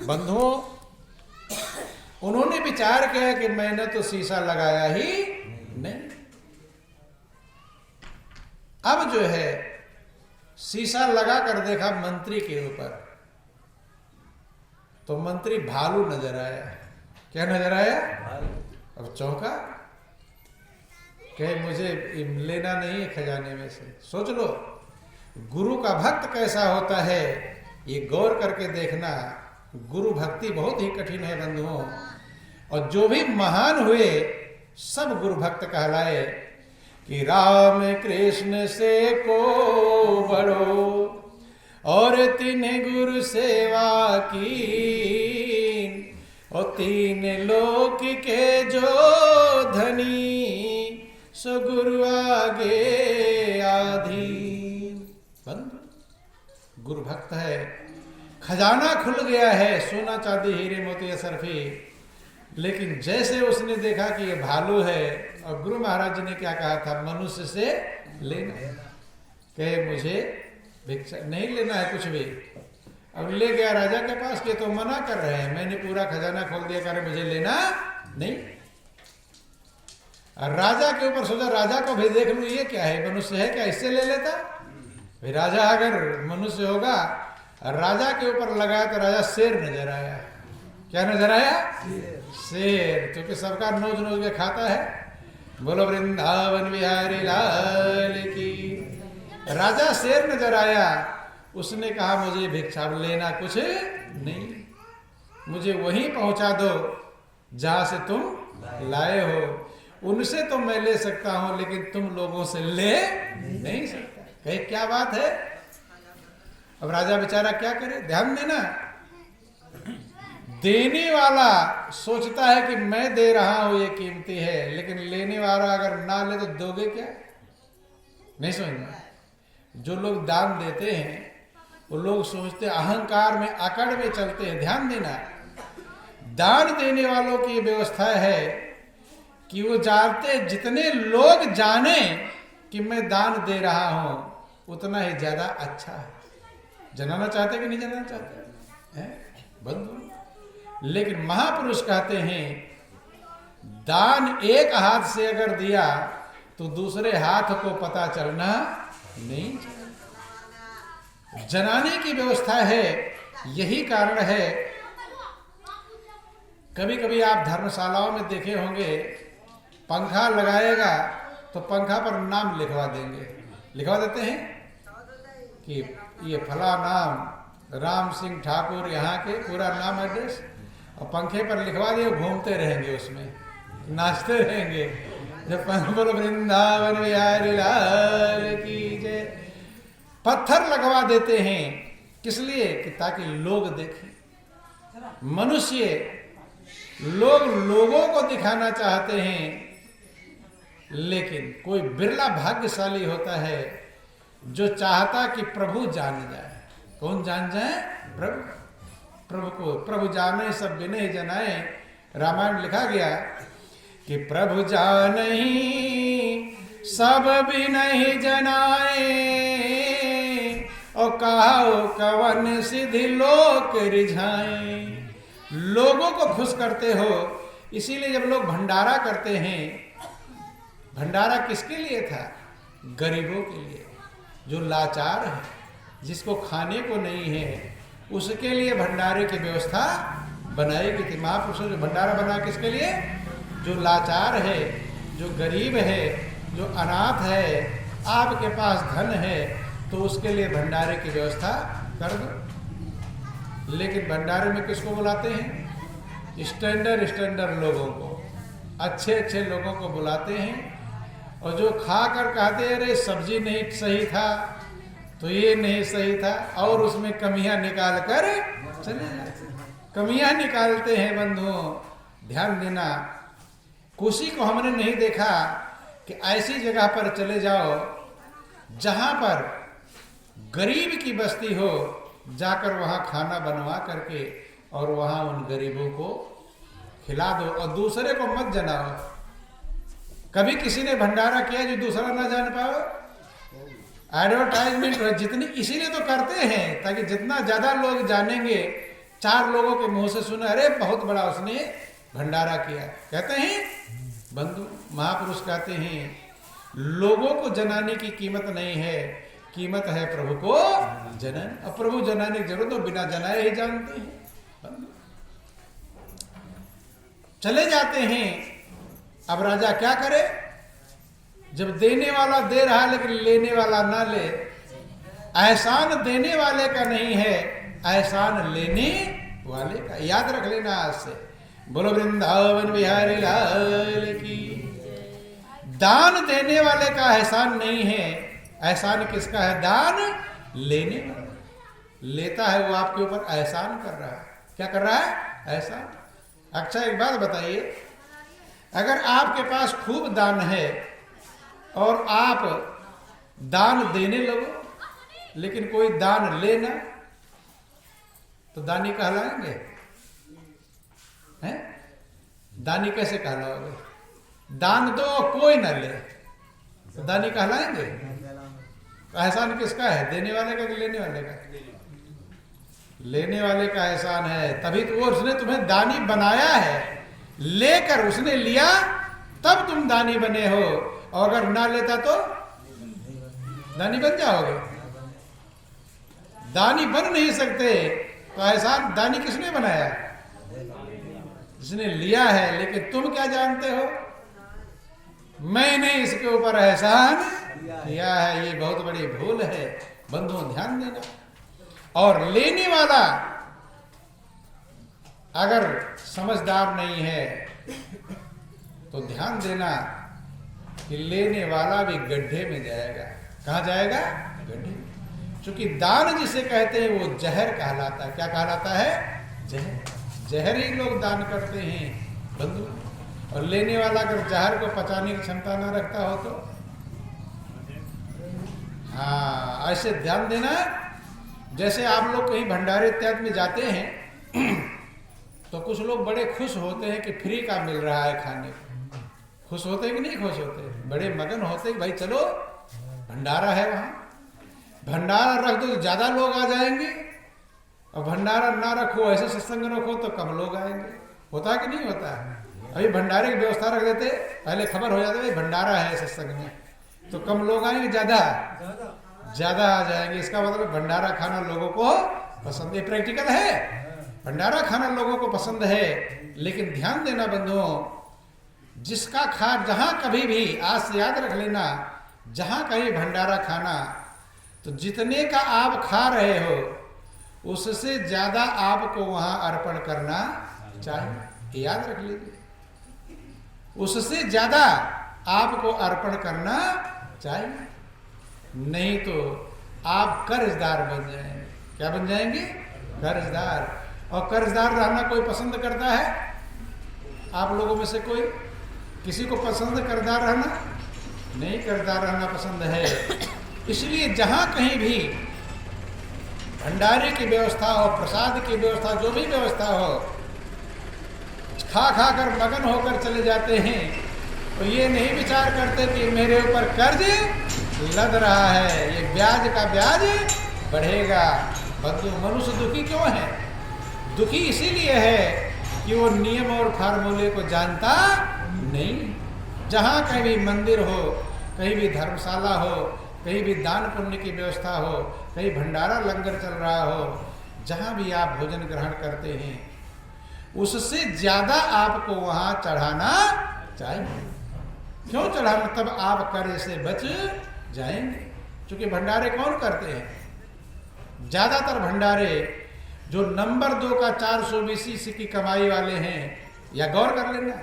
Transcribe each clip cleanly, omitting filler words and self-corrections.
बंधुओं, उन्होंने विचार किया कि मैंने तो शीशा लगाया ही नहीं। अब जो है शीशा लगा कर देखा मंत्री के ऊपर, तो मंत्री भालू नजर आया। क्या नजर आया? अब चौंका, कहे मुझे लेना नहीं है खजाने में से। सोच लो गुरु का भक्त कैसा होता है, ये गौर करके देखना। गुरु भक्ति बहुत ही कठिन है बंधुओं, और जो भी महान हुए सब गुरु भक्त कहलाए कि राम कृष्ण से को बड़ो और तीन गुरु सेवा की, और तीन लोक के जो धनी सो गुरु आगे आधीन। बंधु गुरु भक्त है, खजाना खुल गया है, सोना चांदी हीरे मोती सरफी। लेकिन जैसे उसने देखा कि ये भालू है, और गुरु महाराज जी ने क्या कहा था, मनुष्य से लेना, कहे मुझे भिक्षा नहीं लेना है कुछ भी। अब ले गया राजा के पास, के तो मना कर रहे हैं, मैंने पूरा खजाना खोल दिया, कह रहे मुझे लेना नहीं। और राजा के ऊपर सोचा, राजा को भी देख लूं ये क्या है, मनुष्य है क्या, इससे ले लेता। भाई राजा अगर मनुष्य होगा, राजा के ऊपर लगाया तो राजा शेर नजर आया। क्या नजर आया? शेर, क्योंकि सबका नोच नोच के खाता है। बोलो वृंदावन बिहारी लाल की। राजा शेर नजर आया, उसने कहा मुझे भिक्षा लेना कुछ नहीं, मुझे वहीं पहुंचा दो जहां से तुम लाए हो। उनसे तो मैं ले सकता हूं, लेकिन तुम लोगों से ले नहीं सकता। कहे क्या बात है? अब राजा बेचारा क्या करे? ध्यान देना, देने वाला सोचता है कि मैं दे रहा हूं ये कीमती है, लेकिन लेने वाला अगर ना ले तो दोगे क्या? नहीं समझना। जो लोग दान देते हैं वो लोग सोचते अहंकार में अकड़ में चलते हैं। ध्यान देना, दान देने वालों की ये व्यवस्था है कि वो जानते जितने लोग जाने कि मैं दान दे रहा हूं उतना ही ज्यादा अच्छा है। जनाना चाहते कि नहीं जनाना चाहते हैं बंधु? लेकिन महापुरुष कहते हैं दान एक हाथ से अगर दिया तो दूसरे हाथ को पता चलना नहीं चाहिए। जनाने की व्यवस्था है, यही कारण है। कभी कभी आप धर्मशालाओं में देखे होंगे, पंखा लगाएगा तो पंखा पर नाम लिखवा देंगे, लिखवा देते हैं कि ये फला नाम राम सिंह ठाकुर, यहाँ के पूरा नाम एड्रेस, और पंखे पर लिखवा दिए, घूमते रहेंगे, उसमें नाचते रहेंगे। जब बोलो वृंदावन बिहारी लाल की जय। पत्थर लगवा देते हैं, किस लिए? कि ताकि लोग देखें। मनुष्य लोग लोगों को दिखाना चाहते हैं, लेकिन कोई बिरला भाग्यशाली होता है जो चाहता कि प्रभु जान जाए। कौन जान जाए? प्रभु। प्रभु को प्रभु जाने सब विनय जनाए। रामायण लिखा गया कि प्रभु जानहि सब विनय जनाए, और कहो कवन सिद्धि लोक रिझाए। लोगों को खुश करते हो, इसीलिए जब लोग भंडारा करते हैं, भंडारा किसके लिए था? गरीबों के लिए, जो लाचार है, जिसको खाने को नहीं है, उसके लिए भंडारे की व्यवस्था बनाई गई थी। महापुरुषों ने भंडारा बना किसके लिए? जो लाचार है, जो गरीब है, जो अनाथ है, आपके पास धन है तो उसके लिए भंडारे की व्यवस्था कर दो। लेकिन भंडारे में किसको बुलाते हैं? स्टैंडर्ड लोगों को, अच्छे अच्छे लोगों को बुलाते हैं। और जो खा कर कहते अरे सब्जी नहीं सही था, तो ये नहीं सही था, और उसमें कमियां निकाल कर चले जाते। कमियां निकालते हैं बंधुओं। ध्यान देना, किसी को हमने नहीं देखा कि ऐसी जगह पर चले जाओ जहां पर गरीब की बस्ती हो, जाकर वहां खाना बनवा करके और वहां उन गरीबों को खिला दो, और दूसरे को मत जनाओ। कभी किसी ने भंडारा किया जो दूसरा ना जान पाओ? एडवर्टाइजमेंट जितनी, इसीलिए तो करते हैं ताकि जितना ज्यादा लोग जानेंगे 4 लोगों के मुंह से सुना, अरे बहुत बड़ा उसने भंडारा किया। कहते हैं बंधु, महापुरुष कहते हैं लोगों को जनाने की कीमत नहीं है, कीमत है प्रभु को जनाने। और प्रभु जनाने की जरूरत तो बिना जनाए ही जानते हैं। चले जाते हैं। अब राजा क्या करे, जब देने वाला दे रहा है लेकिन लेने वाला ना ले। एहसान देने वाले का नहीं है, एहसान लेने वाले का। याद रख लेना आज से। बोलो वृंदावन बिहारी लाल की। दान देने वाले का एहसान नहीं है, एहसान किसका है? दान लेने वाला। लेता है वो आपके ऊपर एहसान कर रहा है। क्या कर रहा है? एहसान। अच्छा एक बात बताइए, अगर आपके पास खूब दान है और आप दान देने लगो लेकिन कोई दान लेना, तो दानी कहलाएंगे? हैं? दानी कैसे कहलाओगे? दान दो कोई ना ले तो दानी कहलाएंगे? एहसान किसका है? देने वाले का कि लेने वाले का? लेने वाले का एहसान है, तभी तो वो उसने तुम्हें दानी बनाया है। लेकर उसने लिया तब तुम दानी बने हो, और अगर ना लेता तो दानी बन जाओगे। दानी बन नहीं सकते, तो एहसान दानी किसने बनाया? जिसने लिया है। लेकिन तुम क्या जानते हो? मैंने इसके ऊपर एहसान किया है। ये बहुत बड़ी भूल है, बंधुओं ध्यान देना। और लेने वाला अगर समझदार नहीं है तो ध्यान देना कि लेने वाला भी गड्ढे में जाएगा। कहां जाएगा? गड्ढे में। क्योंकि दान जिसे कहते हैं वो जहर कहलाता है। क्या कहलाता है? जहर। जहर ही लोग दान करते हैं बंधु। और लेने वाला अगर जहर को पचाने की क्षमता ना रखता हो तो हाँ, ऐसे ध्यान देना। जैसे आप लोग कहीं भंडारे इत्यादि में जाते हैं तो कुछ लोग बड़े खुश होते हैं कि फ्री का मिल रहा है खाने को। खुश होते कि नहीं खुश होते? बड़े मगन होते कि भाई चलो भंडारा है, वहां भंडारा रख दो तो ज्यादा लोग आ जाएंगे, और भंडारा ना रखो, ऐसे सत्संग रखो तो कम लोग आएंगे। होता है कि नहीं होता है? अभी भंडारे की व्यवस्था रख देते, पहले खबर हो जाता है भंडारा है सत्संग में, तो कम लोग आएंगे, ज्यादा आ जाएंगे। इसका मतलब भंडारा खाना लोगों को पसंद है। प्रैक्टिकल है, भंडारा खाना लोगों को पसंद है। लेकिन ध्यान देना बंधुओं, जिसका खा जहां कभी भी, आज से याद रख लेना, जहां कहीं भंडारा खाना, तो जितने का आप खा रहे हो उससे ज्यादा आपको वहां अर्पण करना चाहिए। याद रख लीजिए, उससे ज्यादा आपको अर्पण करना चाहिए, नहीं तो आप कर्जदार बन जाएंगे। क्या बन जाएंगे? कर्जदार। और कर्जदार रहना कोई पसंद करता है? आप लोगों में से कोई किसी को पसंद कर्जदार रहना? नहीं, कर्जदार रहना पसंद है। इसलिए जहां कहीं भी भंडारे की व्यवस्था हो, प्रसाद की व्यवस्था, जो भी व्यवस्था हो, खा खा कर मगन होकर चले जाते हैं। तो ये नहीं विचार करते कि मेरे ऊपर कर्ज लद रहा है, ये ब्याज का ब्याज बढ़ेगा। बंधु, मनुष्य दुखी क्यों है? दुखी इसीलिए है कि वो नियम और फार्मूले को जानता नहीं। जहाँ कहीं भी मंदिर हो, कहीं भी धर्मशाला हो, कहीं भी दान पुण्य की व्यवस्था हो, कहीं भंडारा लंगर चल रहा हो, जहाँ भी आप भोजन ग्रहण करते हैं, उससे ज्यादा आपको वहां चढ़ाना चाहिए। क्यों चढ़ाना? तब आप कर्ज से बच जाएंगे। क्योंकि भंडारे कौन करते हैं? ज्यादातर भंडारे जो नंबर 2 का 420 की कमाई वाले हैं, या गौर कर लेना,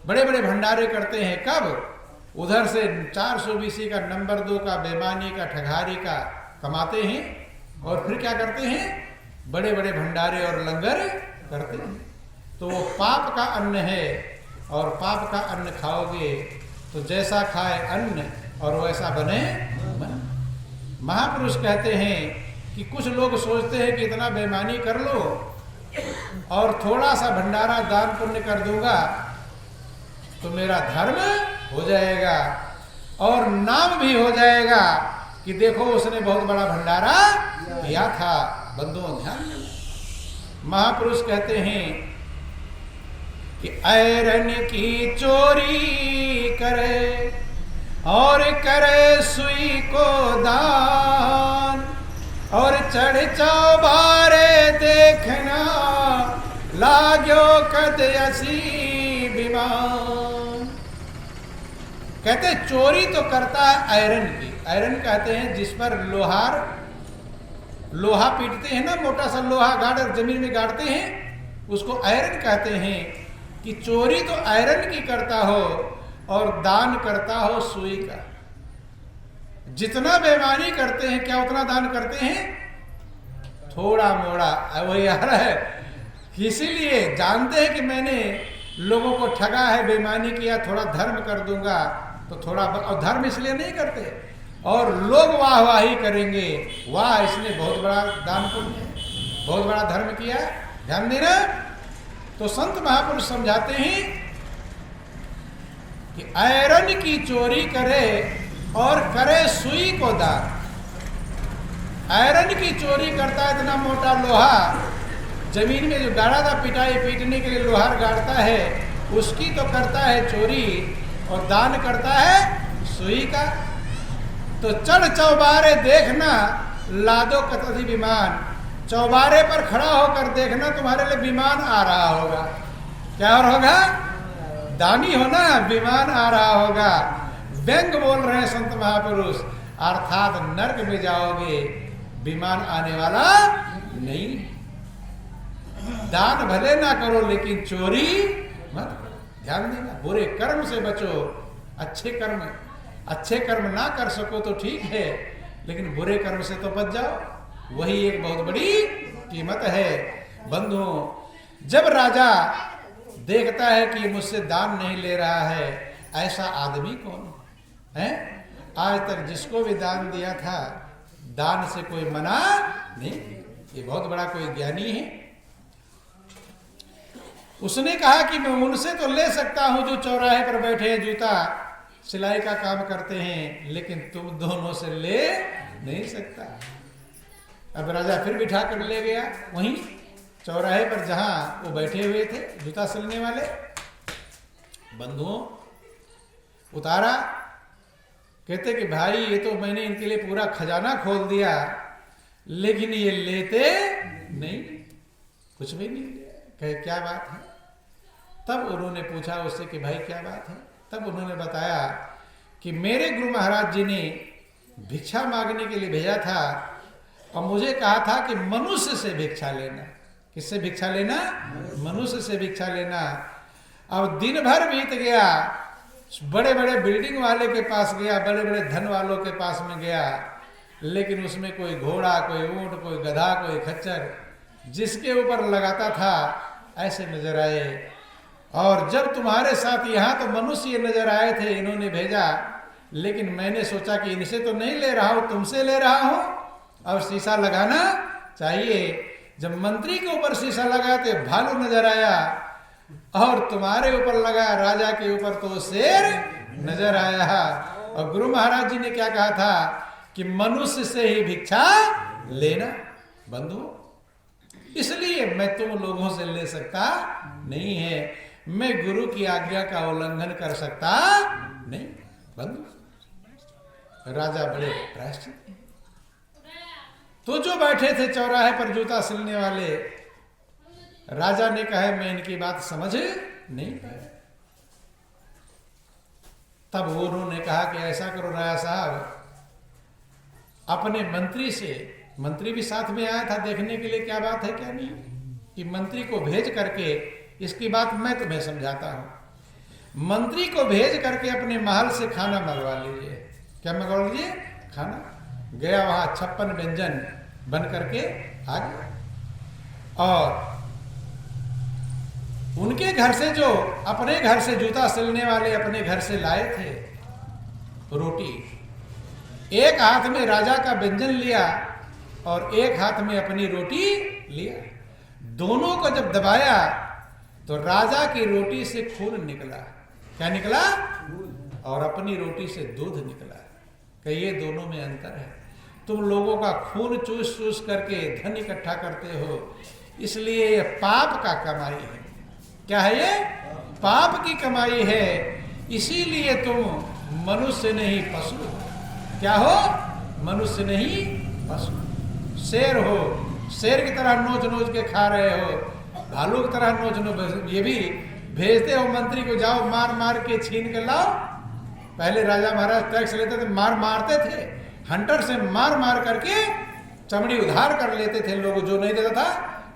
बड़े बड़े भंडारे करते हैं। कब? उधर से 420 का, नंबर 2 का, बेईमानी का, ठगारी का कमाते हैं, और फिर क्या करते हैं? बड़े बड़े भंडारे और लंगर करते हैं। तो वो पाप का अन्न है, और पाप का अन्न खाओगे तो जैसा खाए अन्न और वैसा बने मन। महापुरुष कहते हैं कि कुछ लोग सोचते हैं कि इतना बेईमानी कर लो और थोड़ा सा भंडारा दान पुण्य कर दूंगा तो मेरा धर्म हो जाएगा और नाम भी हो जाएगा कि देखो उसने बहुत बड़ा भंडारा किया था। बंधुओं ध्यान देना, महापुरुष कहते हैं कि ऐरन की चोरी करे और करे सुई को दान, और चढ़ चौबारे देखना लाग्यो कद असी विमान। कहते चोरी तो करता है आयरन की। आयरन कहते हैं जिस पर लोहा पीटते हैं ना, मोटा सा लोहा गाड़ जमीन में गाड़ते हैं, उसको आयरन कहते हैं। कि चोरी तो आयरन की करता हो और दान करता हो सुई का। जितना बेईमानी करते हैं क्या उतना दान करते हैं? थोड़ा मोड़ा। वही आ रहा है, इसीलिए जानते हैं कि मैंने लोगों को ठगा है, बेईमानी किया, थोड़ा धर्म कर दूंगा तो थोड़ा, और धर्म इसलिए नहीं करते और लोग वाहवाही करेंगे, वाह इसने बहुत बड़ा दान पुण्य, बहुत बड़ा धर्म किया। ध्यान देना। तो संत महापुरुष समझाते हैं कि आयरन की चोरी करे और करे सुई को दान। आयरन की चोरी करता है, इतना मोटा लोहा जमीन में जो गाड़ा था पिटाई पीटने के लिए लोहार गाड़ता है, उसकी तो करता है चोरी और दान करता है सुई का। तो चढ़ चौबारे देखना लादो कतथी विमान। चौबारे पर खड़ा होकर देखना, तुम्हारे लिए विमान आ रहा होगा। क्या और होगा? दानी हो ना, विमान आ रहा होगा। व्यंग बोल रहे हैं संत महापुरुष, अर्थात नर्क में जाओगे, विमान आने वाला नहीं। दान भले ना करो लेकिन चोरी मत करो। ध्यान देना, बुरे कर्म से बचो, अच्छे कर्म ना कर सको तो ठीक है, लेकिन बुरे कर्म से तो बच जाओ, वही एक बहुत बड़ी कीमत है। बंधुओं, जब राजा देखता है कि मुझसे दान नहीं ले रहा है, ऐसा आदमी कौन है? आज तक जिसको भी दान दिया था, दान से कोई मना नहीं, ये बहुत बड़ा कोई ज्ञानी है। उसने कहा कि मैं उनसे तो ले सकता हूं जो चौराहे पर बैठे हैं, जूता सिलाई का काम करते हैं, लेकिन तुम दोनों से ले नहीं सकता। अब राजा फिर बिठा कर ले गया वहीं चौराहे पर जहां वो बैठे हुए थे जूता सिलने वाले। बंधुओं, उतारा, कहते कि भाई ये तो मैंने इनके लिए पूरा खजाना खोल दिया, लेकिन ये लेते नहीं, कुछ भी नहीं लिया। कहे क्या बात है? तब उन्होंने पूछा उससे कि भाई क्या बात है? तब उन्होंने बताया कि मेरे गुरु महाराज जी ने भिक्षा मांगने के लिए भेजा था और मुझे कहा था कि मनुष्य से भिक्षा लेना। किससे भिक्षा लेना? मनुष्य से भिक्षा लेना। अब दिन भर बीत गया, बड़े बड़े बिल्डिंग वाले के पास गया, बड़े बड़े धन वालों के पास में गया, लेकिन उसमें कोई घोड़ा, कोई ऊंट, कोई गधा, कोई खच्चर जिसके ऊपर लगाता था ऐसे नजर आए। और जब तुम्हारे साथ यहाँ तो मनुष्य नजर आए थे, इन्होंने भेजा, लेकिन मैंने सोचा कि इनसे तो नहीं ले रहा हूं, तुमसे ले रहा हूं। और शीशा लगाना चाहिए। जब मंत्री के ऊपर शीशा लगा तो भालू नजर आया, और तुम्हारे ऊपर लगा राजा के ऊपर तो शेर नजर आया। और गुरु महाराज जी ने क्या कहा था कि मनुष्य से ही भिक्षा लेना। बंधु, इसलिए मैं तुम लोगों से ले सकता नहीं है, मैं गुरु की आज्ञा का उल्लंघन कर सकता नहीं। बंधु, राजा बड़े प्रायश्चित। तो जो बैठे थे चौराहे पर जूता सिलने वाले, राजा ने कहा मैं इनकी बात समझ नहीं पाया। तब उन्होंने कहा कि ऐसा करो राजा साहब, अपने मंत्री से, मंत्री भी साथ में आया था देखने के लिए क्या बात है क्या नहीं, कि मंत्री को भेज करके इसकी बात मैं तुम्हें समझाता हूं। मंत्री को भेज करके अपने महल से खाना मंगवा लीजिए। क्या मंगवा लीजिए? खाना। गया, वहां 56 व्यंजन बन करके आ गया। और उनके घर से, जो अपने घर से जूता सिलने वाले अपने घर से लाए थे रोटी, एक हाथ में राजा का व्यंजन लिया और एक हाथ में अपनी रोटी लिया। दोनों को जब दबाया तो राजा की रोटी से खून निकला। क्या निकला? और अपनी रोटी से दूध निकला। कहिए दोनों में अंतर है। तुम लोगों का खून चूस चूस करके धन इकट्ठा करते हो, इसलिए ये पाप का कमाई है। क्या है ये? पाप की कमाई है। इसीलिए तुम मनुष्य नहीं पशु हो। क्या हो? मनुष्य नहीं पशु। शेर हो, शेर की तरह नोच नोच के खा रहे हो, भालू की तरह नोच नोच। ये भी भेजते हो मंत्री को, जाओ मार मार के छीन के लाओ। पहले राजा महाराज टैक्स लेते थे, मारते थे, हंटर से मार करके चमड़ी उधार कर लेते थे लोग। जो नहीं देता था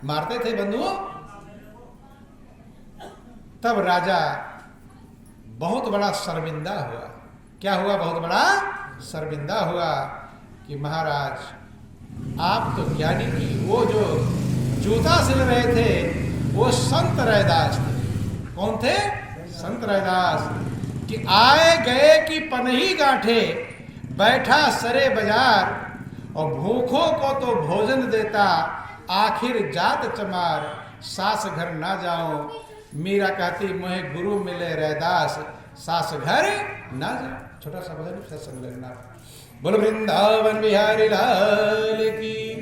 मारते थे बंधुओं। तब राजा बहुत बड़ा शर्मिंदा हुआ। क्या हुआ? बहुत बड़ा शर्मिंदा हुआ कि महाराज आप तो ज्ञानी की। वो जो जूता सिल रहे थे वो संत रैदास थे। कौन थे? संत रैदास। कि आए गए की पनही गांठे, बैठा सरे बाजार, और भूखों को तो भोजन देता, आखिर जात चमार, सास घर ना जाओ। मीरा कहती मोहे गुरु मिले रैदास, सास घर ना जाओ। छोटा सा भजन सत्संग लगना। बोल वृंदावन बिहारी लाल की।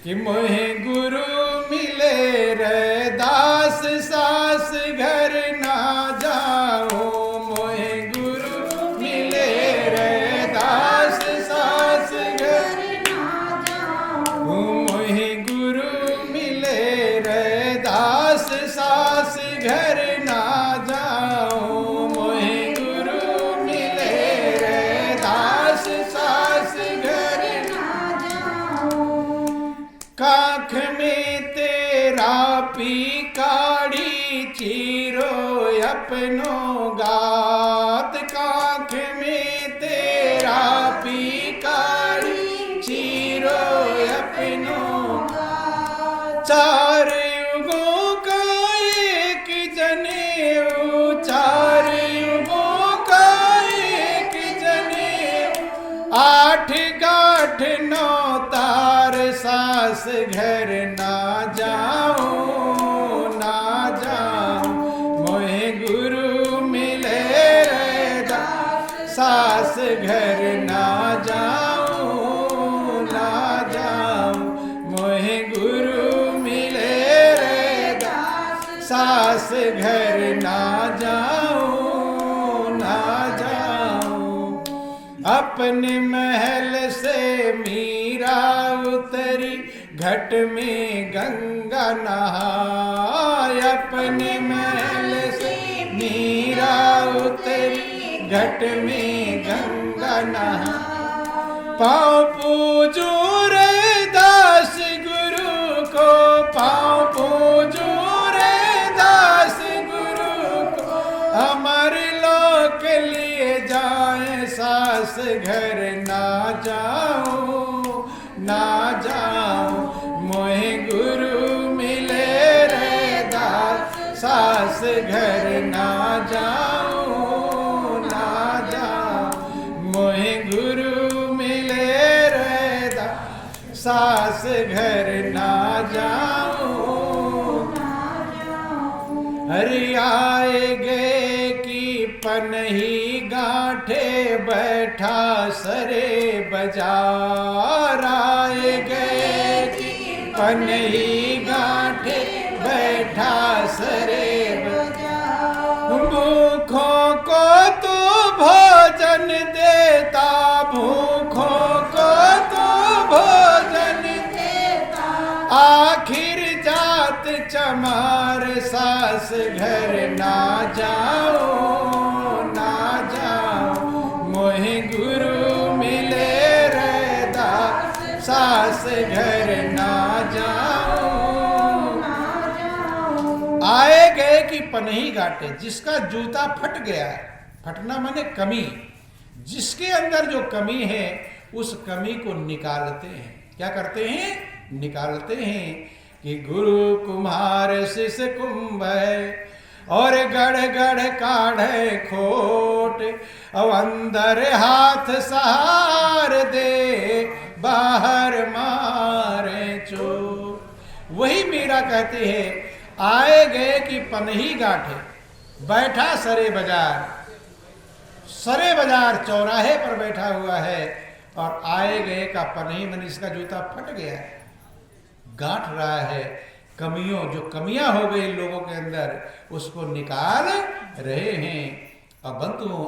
कि मोहे गुरु मिले रैदास, सास घर ना जाओ। मोहे गुरु मिले रैदास, सास घर ना जाओ। मोहे गुरु मिले रैदास, सास घर ना जाओ। मोहे गुरु मिले रैदास, सास घर ना जाओ। काख में तेरा पी काढ़ी, चीरो अपनो गात। काख में तेरा पी काढ़ी, चीरो अपनो गात। चार युगों का एक जनेऊ, चार युगों का एक जनेऊ। आठ गांठ नौ तार, सास घर ना जाओ, ना जाओ। मोहे गुरु मिले रैदास, सास घर ना जाओ, ना जाओ। मोहे गुरु मिले रैदास, सास घर ना जाओ, ना जाओ। अपने महल से मीरा उतरी, घट में गंगा नहाय। अपने महल से मीरा उतरी, घट में गंगा नहाय। पाँव पूजो रैदास गुरु को, पाँव पूजो रैदास गुरु को। अमर लोक लिए जाए, सास घर ना जाओ, ना जाओ। मोहे गुरु मिले रैदास, सास घर ना जाओ, ना जाओ। मोहे गुरु मिले रैदास, सास घर ना जाओ, ना जाओ। हरि आए गए की पनही गांठे, बैठा सरे बाजार। आए गए की पनही गांठे, बैठा सरे बाजार। भूखों को तो भोजन देता, भूखों को तो भोजन देता। आखिर जात चमार, सास घर ना जाओ, ना जाओ। मोहे गुरु मिले रैदास, सास घर ना जाओ, ना जाओ। आए गए की पनही गांठे, जिसका जूता फट गया है, फटना माने कमी, जिसके अंदर जो कमी है उस कमी को निकालते हैं। क्या करते हैं? निकालते हैं। कि गुरु कुम्हार शिष्य कुंभ है, और गढ़ गढ़ काढ़े खोट। अब अंदर हाथ सहार दे, बाहर मारे चोट। वही मीरा कहते हैं, आए गए की पनही गांठे, बैठा सरे बाजार। सरे बाजार चौराहे पर बैठा हुआ है, और आए गए का पनही मन, इसका जूता फट गया है, गांठ रहा है। जो कमियां हो गई लोगों के अंदर, उसको निकाल रहे हैं। और बंधुओं,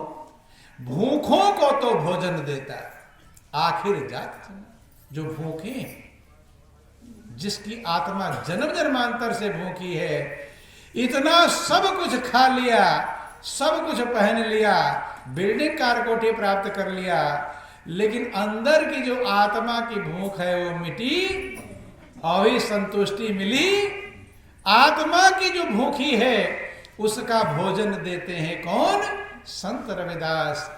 भूखों को तो भोजन देता, आखिर जात जो भूखे हैं, जिसकी आत्मा जन्म जन्मांतर से भूखी है, इतना सब कुछ खा लिया, सब कुछ पहन लिया, बिल्डिंग कार कोठी प्राप्त कर लिया, लेकिन अंदर की जो आत्मा की भूख है वो मिटी, और संतुष्टि मिली। आत्मा की जो भूखी है उसका भोजन देते हैं कौन? संत रविदास।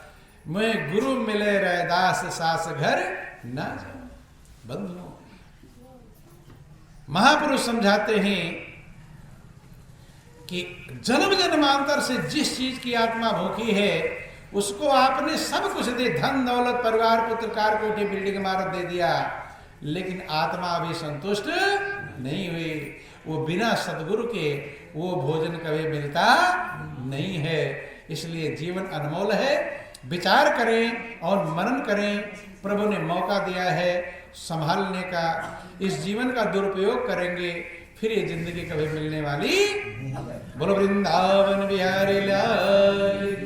मैं गुरु मिले रैदास, सास घर ना जाऊं। बंधुओं, महापुरुष समझाते हैं कि जन्म जन्मांतर से जिस चीज की आत्मा भूखी है उसको आपने सब कुछ दे, धन दौलत परिवार पुत्र कार कोठी बिल्डिंग इमारत दे दिया, लेकिन आत्मा अभी संतुष्ट नहीं हुई। वो बिना सदगुरु के वो भोजन कभी मिलता नहीं है। इसलिए जीवन अनमोल है, विचार करें और मनन करें। प्रभु ने मौका दिया है संभालने का, इस जीवन का दुरुपयोग करेंगे फिर ये जिंदगी कभी मिलने वाली। बोलो वृंदावन बिहारी लाल।